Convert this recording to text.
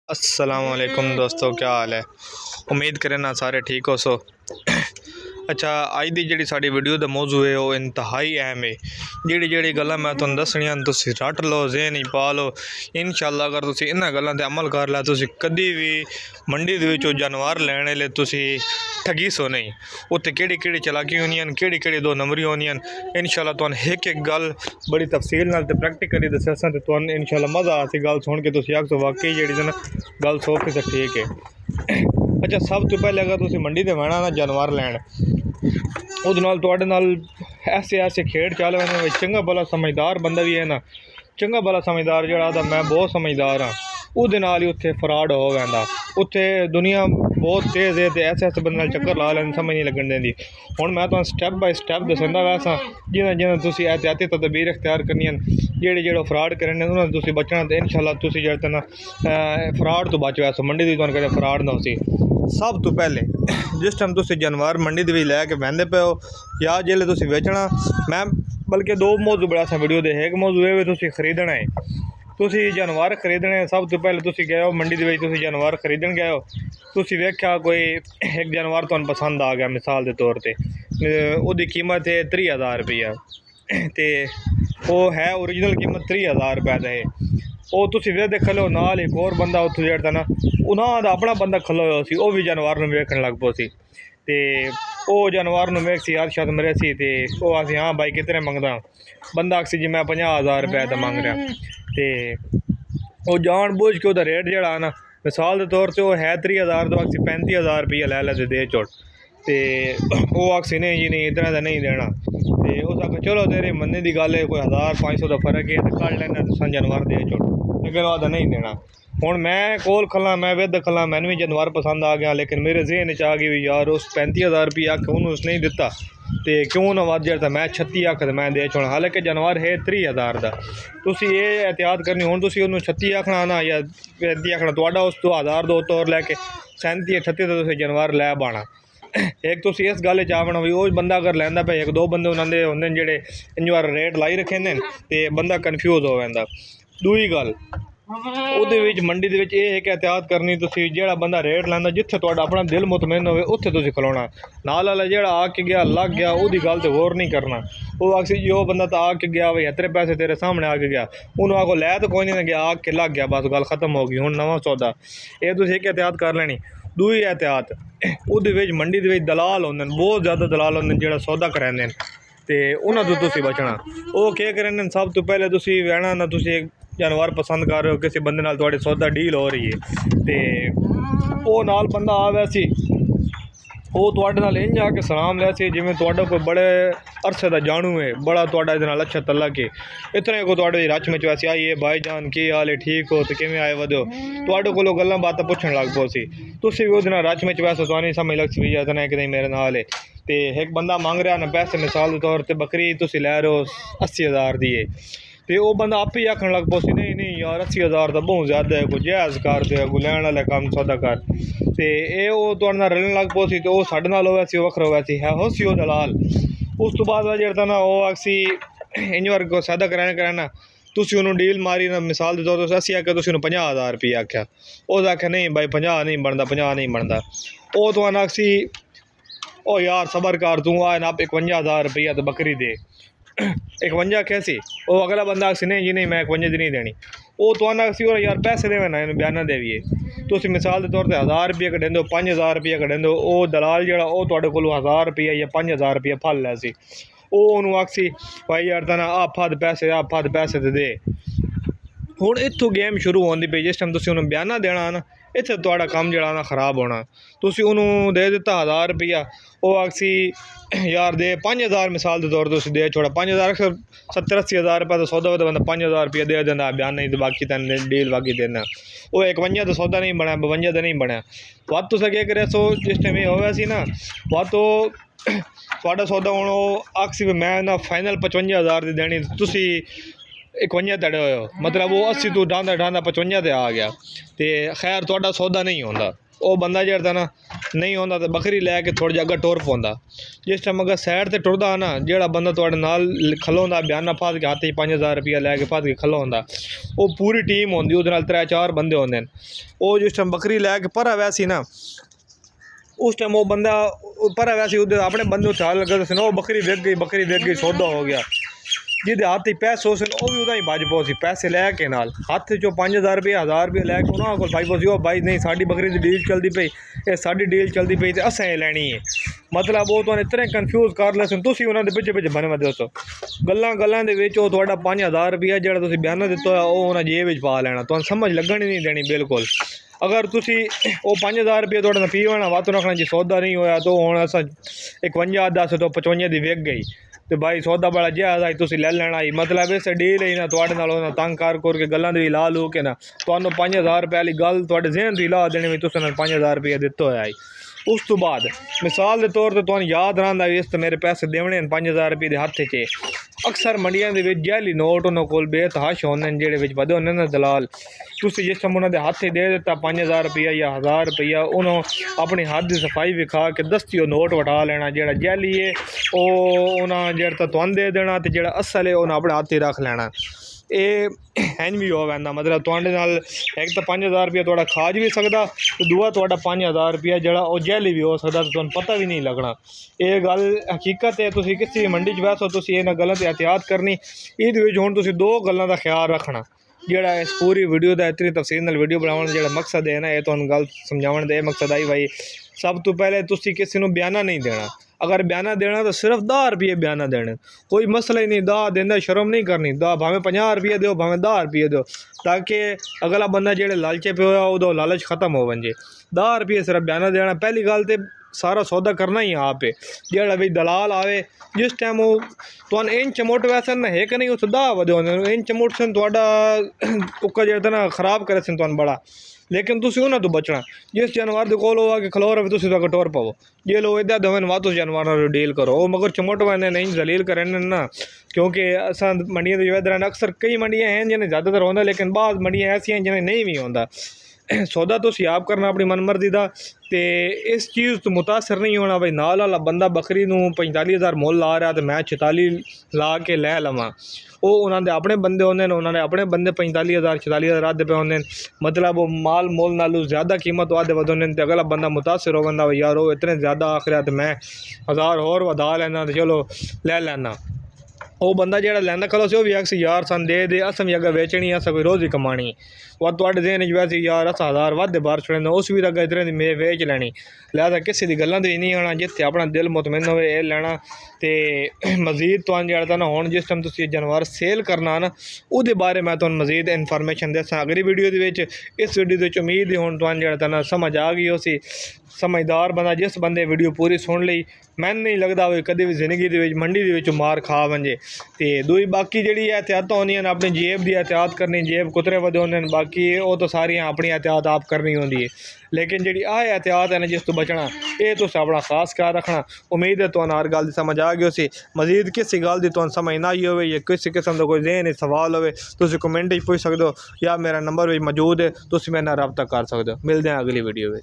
अस्सलामुअलैकुम दोस्तों, क्या हाल है। उम्मीद करें ना सारे ठीक हो सो। अच्छा, अज की जी साड़ी वीडियो का मौजू है वो इंतहाई अहम है। जी गल्लां मैं तुहानूं दसनियां तुसीं रट लो, ज़हन ही पा लो। इंशाअल्लाह अगर तुसीं इन्हां गल्लां ते अमल कर लिया तुसीं कदी भी मंडी दे विचों जानवर लैने ले तुसीं ठगी सो नहीं। उत्थे केड़ी केड़ी चलाकी होंदियां न, केड़ी केड़ी दो नंबरी होंदियां न। इंशाअल्लाह तुहानूं एक एक गल बड़ी तफसील नाल ते प्रैक्टिकली दस्सां ते तुहानूं इंशाअल्लाह मज़ा आसी गल सुन के। तुसीं आखो वाकई जेहड़ी ना गल 100% ठीक है। अच्छा, सब तो पहले अगर तुसीं मंडी ते जाना ना जानवर लैन, ਉਹਦੇ ਨਾਲ ਤੁਹਾਡੇ ਨਾਲ ਐਸੇ ਖੇਡ ਚੱਲ ਰਹੇ ਨੇ। ਚੰਗਾ ਭਲਾ ਸਮਝਦਾਰ ਬੰਦਾ ਵੀ ਹੈ ਨਾ, ਚੰਗਾ ਭਲਾ ਸਮਝਦਾਰ ਜਿਹੜਾ ਤਾਂ ਮੈਂ ਬਹੁਤ ਸਮਝਦਾਰ ਹਾਂ, ਉਹਦੇ ਨਾਲ ਹੀ ਉੱਥੇ ਫਰਾਡ ਹੋ ਜਾਂਦਾ। ਉੱਥੇ ਦੁਨੀਆ ਬਹੁਤ ਤੇਜ਼ ਹੈ ਤੇ ਐਸੇ ਬੰਦੇ ਨਾਲ ਚੱਕਰ ਲਾ ਲੈਣ, ਸਮਝ ਨਹੀਂ ਲੱਗਣ ਦਿੰਦੀ। ਹੁਣ ਮੈਂ ਤੁਹਾਨੂੰ ਸਟੈਪ ਬਾਈ ਸਟੈਪ ਦੱਸਦਾ ਵੈਸਾ ਜਿਨ੍ਹਾਂ ਤੁਸੀਂ एहतियाती तदबीर इख्तियार करनी ਜਿਹੜੇ ਫਰਾਡ ਕਰਨ ਨੇ ਉਹਨਾਂ ਨੂੰ ਤੁਸੀਂ ਬਚਣਾ ਤੇ ਇਨਸ਼ਾਅੱਲਾ ਤੁਸੀਂ ਜਿਹੜਾ ਨਾ ਫਰਾਡ ਤੋਂ ਬਚ ਵੈਸੋ, ਮੰਡੀ ਦੀ ਤੁਹਾਨੂੰ ਕਦੇ ਫਰਾਡ ਨਾ ਹੋਸੀ। सब तो पहले जिस टाइम तुम जानवर मंडी के लैके बहते पे हो या जिले तुम बेचना, मैं बल्कि दो मौजू बड़ा सा वीडियो दे। एक मौजू ये तुम खरीदना है, तुम जानवर खरीदने। सब तो पहले तुम गए हो मंडी के जानवर खरीदन गए हो, तुम वेख्या कोई एक जानवर तुहानूं पसंद आ गया, मिसाल के तौर पर उसकी कीमत है 30,000 रुपया, तो वो है ओरिजिनल कीमत 30,000 रुपये का है। ਉਹ ਤੁਸੀਂ ਵੇਖਦੇ ਖਲੋ ਨਾਲ ਇੱਕ ਹੋਰ ਬੰਦਾ ਉੱਥੇ ਜਿਹੜਾ ਨਾ ਉਹਨਾਂ ਦਾ ਆਪਣਾ ਬੰਦਾ ਖਲੋਇਆ ਹੋਇਆ ਸੀ, ਉਹ ਵੀ ਜਾਨਵਰ ਨੂੰ ਵੇਖਣ ਲੱਗ ਪਿਆ ਸੀ। ਅਤੇ ਉਹ ਜਾਨਵਰ ਨੂੰ ਵੇਖ ਸੀ ਅਰਸ਼ਦ ਮਰੇ ਸੀ ਅਤੇ ਉਹ ਆਖੀ ਹਾਂ ਬਾਈ ਕਿਤਨੇ ਮੰਗਦਾ। ਬੰਦਾ ਆਖੀ ਜੀ ਮੈਂ 50,000 ਰੁਪਏ ਦਾ ਮੰਗ ਰਿਹਾ। ਅਤੇ ਉਹ ਜਾਣ ਬੁੱਝ ਕੇ ਉਹਦਾ ਰੇਟ ਜਿਹੜਾ ਨਾ ਮਿਸਾਲ ਦੇ ਤੌਰ 'ਤੇ ਉਹ ਹੈ 30,000 ਤੋਂ ਆਖੀ 35,000 ਰੁਪਈਆ ਲੈ ਲੈ ਦੇ ਚੋੜ। ਅਤੇ ਉਹ ਆਖੀ ਨਹੀਂ ਜੀ ਨਹੀਂ ਇਤਨਾ ਦਾ ਨਹੀਂ ਦੇਣਾ। ਅਤੇ ਉਸ ਆਖੇ ਚਲੋ ਤੇਰੇ ਮੰਨੇ ਦੀ ਗੱਲ ਹੈ, ਕੋਈ 1,000-500 ਦਾ ਫਰਕ ਹੈ ਤੇ ਕੱਢ ਲੈਣਾ ਤੇ ਜਾਨਵਰ ਦੇ ਚੋੜ। लेकिन वह नहीं देना। हूँ मैं कोल खला, मैं विद खला, मैनू भी जानवर पसंद आ गया, लेकिन मेरे जहन च आ गई भी यार उस 35,000 रुपये आख उन्होंने उस नहीं दिता तो क्यों ना वध जाता, मैं 36 आख तो मैं दे छोड़ा। हालांकि जानवर है 30,000 का। तुसी ये एहतियात करनी, हूँ तुसी उन्होंने 36 आखना ना या 35 आखना, तो उस तो 1,000 दो तौर लैके 37-38 का तुम जानवर लै पाना। एक तो इस गल चाहना भी वो बंदा अगर लैंदा पे एक दो बंदे उन्होंने होंगे जेडे इंजवार रेट लाई रखे ने तो बंदा कन्फ्यूज हो जाता। दूई गल ਉਹਦੇ ਵਿੱਚ ਮੰਡੀ ਦੇ ਵਿੱਚ ਇਹ ਹੈ ਕਿ एहतियात करनी, ਤੁਸੀਂ ਜਿਹੜਾ ਬੰਦਾ ਰੇਟ ਲੈਂਦਾ ਜਿੱਥੇ ਤੁਹਾਡਾ ਆਪਣਾ ਦਿਲ ਮੁਤਮਿਨ ਹੋਵੇ ਉੱਥੇ ਤੁਸੀਂ ਖਲੋਣਾ। ਨਾਲ ਵਾਲਾ ਜਿਹੜਾ ਆ ਕੇ ਗਿਆ ਲੱਗ ਗਿਆ ਉਹਦੀ ਗੱਲ ਤੇ ਗੌਰ ਨਹੀਂ ਕਰਨਾ। ਉਹ ਅਕਸਰ ਜੀ ਉਹ ਬੰਦਾ ਤਾਂ ਆ ਕੇ ਗਿਆ ਬਈ ਇਤਨੇ ਪੈਸੇ ਤੇਰੇ ਸਾਹਮਣੇ ਆ ਕੇ ਗਿਆ, ਉਹਨੂੰ ਆਖੋ ਲੈ ਤਾਂ ਕੋਈ ਨਹੀਂ ਗਿਆ, ਆ ਕੇ ਲੱਗ ਗਿਆ, ਬਸ ਗੱਲ ਖਤਮ ਹੋ ਗਈ, ਹੁਣ ਨਵਾਂ ਸੌਦਾ। ਇਹ ਤੁਸੀਂ ਇੱਕ एहतियात ਕਰ ਲੈਣੀ। ਦੂਜੀ एहतियात ਉਹਦੇ ਵਿੱਚ ਮੰਡੀ ਦੇ ਵਿੱਚ ਦਲਾਲ ਹੁੰਦੇ ਨੇ, ਬਹੁਤ ਜ਼ਿਆਦਾ ਦਲਾਲ ਹੁੰਦੇ ਨੇ ਜਿਹੜਾ ਸੌਦਾ ਕਰਾਉਂਦੇ ਨੇ ਤੇ ਉਹਨਾਂ ਤੋਂ ਤੁਸੀਂ ਬਚਣਾ। ਉਹ ਕੀ ਕਰਦੇ ਨੇ, ਸਭ ਤੋਂ ਪਹਿਲੇ ਤੁਸੀਂ ਵਹਿਣਾ ਨਾ ਤੁਸੀਂ जानवर पसंद कर रहे हो, किसी बंदे नाल तुहाडी सौदा डील हो रही है तो वो नाल बंदा आ वैया सी, वो तुहाडे नाल इंज आके सलाम लिया सी जिवें तुहाडा कोई बड़े अरसे दा जानू है, बड़ा तुहाडा इहदे नाल अच्छा तल्लक है। इतने को तुहाडे रच में वैसे आई है भाई जान की हाल है, ठीक हो तो किवें आए वधो, तुहाडे कोलों गल्लां बातां पुछण लग पो सी। तुसीं भी उहदे नाल रच में वैसे तुहानूं समझ लग सी भी इतना है कि नहीं मेरे नाल है। तो एक बंदा मंग रहा ना पैसे, मिसाल के तौर पर बकरी तुसीं लै रहे हो 80,000 दी है, तो वह बंदा आप ही आखन लग पो सी नहीं यार 80,000 तो बहुत ज़्यादा है, कोई जायज़ कर दे, कोई लैन वाला काम सौदा कर। तो ये तुहाडे नाल रलन लग पो सी, तो वह साडे नाल होवे सी वखरा होवे सी है हो सी वो दलाल। उस तो बाद जेड़ा ना वो आखसी इंज वर्ग को सौदा कराना तुसीं उन्होंने डील मारी ना, मिसाल के तौर पर 80 आख्या तुसीं 50,000 रुपये आख्या, उस आख्या नहीं भाई 50 नहीं बनता, 50 नहीं बनता। वो तुहानूं आखसी ओ यार सबर कर, तू आ ना 51,000 रुपया तो बकरी दे। 51 आख्या सी, वो अगला बंदा आखसी नहीं जी नहीं मैं 51 दी नहीं देनी। वो तुहानूं आखसी और यार पैसे देवे ना बयाना देविए, तुसीं मिसाल के तौर पर 1,000 रुपये कढेंदे हो, 5,000 रुपये कढेंदे हो, वो दलाल जेड़ा वो तुहाडे कोलों 1,000 रुपया या 5,000 रुपया फल लै सी। वो उन्होंने आखसी भाई यार तना आ फद पैसे तो दे। हुण इत्थों गेम शुरू होंदी पई, जिस टाइम तुसीं उन्होंने बयाना देना ना इत्थे तुहाडा काम जेड़ा ना खराब होना। तुसीं उन्होंने दे दिता 1,000 रुपया, वो आखसी यार दे 5,000 मिसाल के तौर पर दे छोड़ा 5,000, 70-80,000 रुपये का सौदा होता बंदा 5,000 रुपया दे देना बयान नहीं तो बाकी तेन डील बाकी देना। वो 51 का सौदा नहीं बनया, 52 का नहीं बनया। वध तुसें केह् करेआ सो जिस टाइम ये होया सी ना वध तो तुहाडा सौदा हुण ओह् आखसी मैं ना फाइनल 55,000 दी देनी, तुसीं 51 तड़े हो, मतलब वो 80 तो ढांदा 55 ते आ गया। तो खैर तुहाडा सौदा नहीं होंदा। वो बंदा जेड़ा ना नहीं होंदा तो बकरी लैके थोड़ा जिहा अग्गे टुर पौंदा। जिस टाइम अगर साइड ते टुरदा ना जेड़ा बंदा तुहाडे नाल खलोंदा बयाना फस के हत्थ च 5000 रुपया लैके फस के खलोंदा, वो पूरी टीम होंदी, उहदे नाल 3-4 बंदे होंदे न। वो जिस टाइम बकरी लैके परा वैसी ना उस टाइम वो बंदा पर वैसे उधर अपने बंदे उत्थे लगा दस वो बकरी विक गई सौदा हो गया। जिहदे हाथ पैसे उस वो भी उदा ही बज पो सी पैसे लैके नाल हत्थ चो 5000 रुपया 1000 रुपया लैके उन्होंने को भाई पो सी भाई नहीं साड़ी बकरी की डील चलती पई, ये साड़ी डील चलती पई तो असें लैनी है। मतलब वो तुहानू इतने कन्फ्यूज कर लसन, तुसीं उन्हां दे पिछे बने दे दसो गल्लां दे विच वो तुहाडा 5000 रुपया जेह्ड़ा तुसीं बयाना दित्ता वो उन्हें जेब विच पा लैना, तुहानू समझ लगन ही नहीं देनी बिल्कुल। अगर तुसी वो 5000 रुपया थोड़ा फी होना वत रखना जी सौदा नहीं होया तो हुण असां 51 10 तो 55 की विक गई तो भाई सौदा बड़ा जायज़ आई तुसी ले लेना ही। मतलब इस डील ही ना तुहाडे नाल उन्हां तंग कर के गल्लां दी ला लू के ना तुहानू 5000 रुपये वाली गल तुहाडे ज़हन दी ला देनी भी तुसें 5000 रुपया दित्ता होया है। उस तो बाद मिसाल के तौर पर तुहानू याद रहिंदा इस मेरे पैसे देने 5000 रुपये के हत्थ च। अक्सर मंडियां दे विच जैली नोट उन्होंने कोल बेतहाश होंदे न जेहड़े विच बधे होंदे न दलाल। तुसीं जिस टाइम उन्होंने हत्थ दे दिता 5000 रुपया या 1000 रुपया उन्होंने अपने हाथ की सफाई विखा के दस्ती नोट वटा लेना, जेड़ा जैली है वो उन्हें जेड़ा तुहानू दे देना तो जेड़ा असल है उन्हें अपने हाथ ही रख लेना। ये इंज भी हो वैंदा मतलब तुहाडे नाल एक तो 5000 रुपया तुहाडा खाज भी सकदा तो दूआ तुहाडा 5000 रुपया जेड़ा वो जैली भी हो सकदा तो तुहानू पता भी नहीं लगना। ये गल हकीकत है। तुसीं किसी मंडी च बैठो तुसीं इन्हां गल्लां ते एहतियात करनी। इहदे विच हुण तुसीं दो गल्लां दा ख्याल रखना जेड़ा इस पूरी वीडियो दा इतनी तफसील नाल वीडियो बनाउण दा जेड़ा मकसद है ना ये तुहानू गल समझाउण दा मकसद आई भाई सब तो पहले तुसीं किसी नू बयाना नहीं देना। अगर बयाना देना तो सिर्फ 10 रुपये बयाना देने, कोई मसला ही नहीं। 10 देंदा शर्म नहीं करनी, 10 भावें 50 रुपये दो भावें 10 रुपये दो ताकि अगला बंदा जेड़े लालचे पे होया उदो लालच खत्म हो वंजे। 10 रुपये सिर्फ बयाना देना। पहली गल तो सारा सौदा करना ही आप है। जेड़ा भी दलाल आवे जिस टाइम वो तुहानू इंच मुट वैसे ना है कि नहीं उस 10 वधे होंदे इंच मुट सन तुहाडा कुक्का जेड़ा ना खराब करे सन तुहानू बड़ा, लेकिन तुसीं उन्हां तो बचना। जिस जानवर दे कोल होआ कि खलो रवे तुसीं तो टुर पवो जे लोग इदा दवन वा तुस जानवरों डील करो वो मगर चमुट वैंदे नहीं जलील करें ना। क्योंकि असां मंडियां दे वेदर अक्सर कई मंडियां हैं जिन्हें ज़्यादातर होंदा लेकिन बाद मंडियां ऐसी हैं जिन्हें नहीं भी होंदा। सौदा तुसीं आप करना अपनी मन मर्जी का तो इस चीज़ तो मुतासर नहीं होना भाई नाल वाला बंदा बकरी नूं 45000 मुल ला रहा तो मैं 44 ला के लै लवां। वो उन्होंने अपने बंदे होंदे न, उन्होंने अपने बंदे 45000 44000 आदे पे होंदे न। मतलब वो माल मोल नालू ज़्यादा कीमत आदे वध होंदे न ते अगला बंदा मुतासर हो वंदा यार वो इतने ज़्यादा आख रहा तो मैं 1000 होर वधा लैना तो चलो ले लैना। वो बंदा जेड़ा लैंदा खलो से भी आखसी यार सन दे अस भी अगर बेचनी अस कोई रोज़ ही कमानी वह तुहाडे ज़हन च वैसे यार अस 1000 वध बाहर छड़े उस भी अगर इतने दी में वेच लैनी। लिहाजा किसी दी गल्लां ते नहीं आना जिथे अपना दिल मुतमैन होवे ये लैना। तो मजीद तुहानू जेड़ा ना हुण जिस टाइम तुसीं जानवर सेल करना ना उहदे बारे मैं तुहानू मजीद इन्फॉर्मेशन दस्सां अगली वीडियो दे विच। इस वीडियो दे उम्मीद है हुण तुहानू जेड़ा ना समझ आ गई उसी समझदार बंदा जिस बंदे वीडियो पूरी सुन ली मैनूं नहीं लगदा वो कभी भी जिंदगी दे विच मंडी दे विच मार खा वंजे। तो दूई बाकी जी एहतियात होंदियां न अपनी जेब की एहतियात करनी, जेब कुतरे वधे होंदे न बाकी वो तो सारियां अपनी एहतियात आप करनी होंदी है। लेकिन जी एहतियात है ना जिस तो बचना ये तुस अपना खास ख्याल रखना। उम्मीद है तुहानू हर गल समझ आ गई उसी। मजीद किसी गल की तुहानू समझ ना आई हो या किसी किस्म का कोई ज़हन सवाल हो तुसीं कमेंट च पुछ सकते हो या मेरा नंबर भी मौजूद है तुसीं मेरे नाल रब्ता कर सकते हो। मिलते हैं अगली वीडियो में।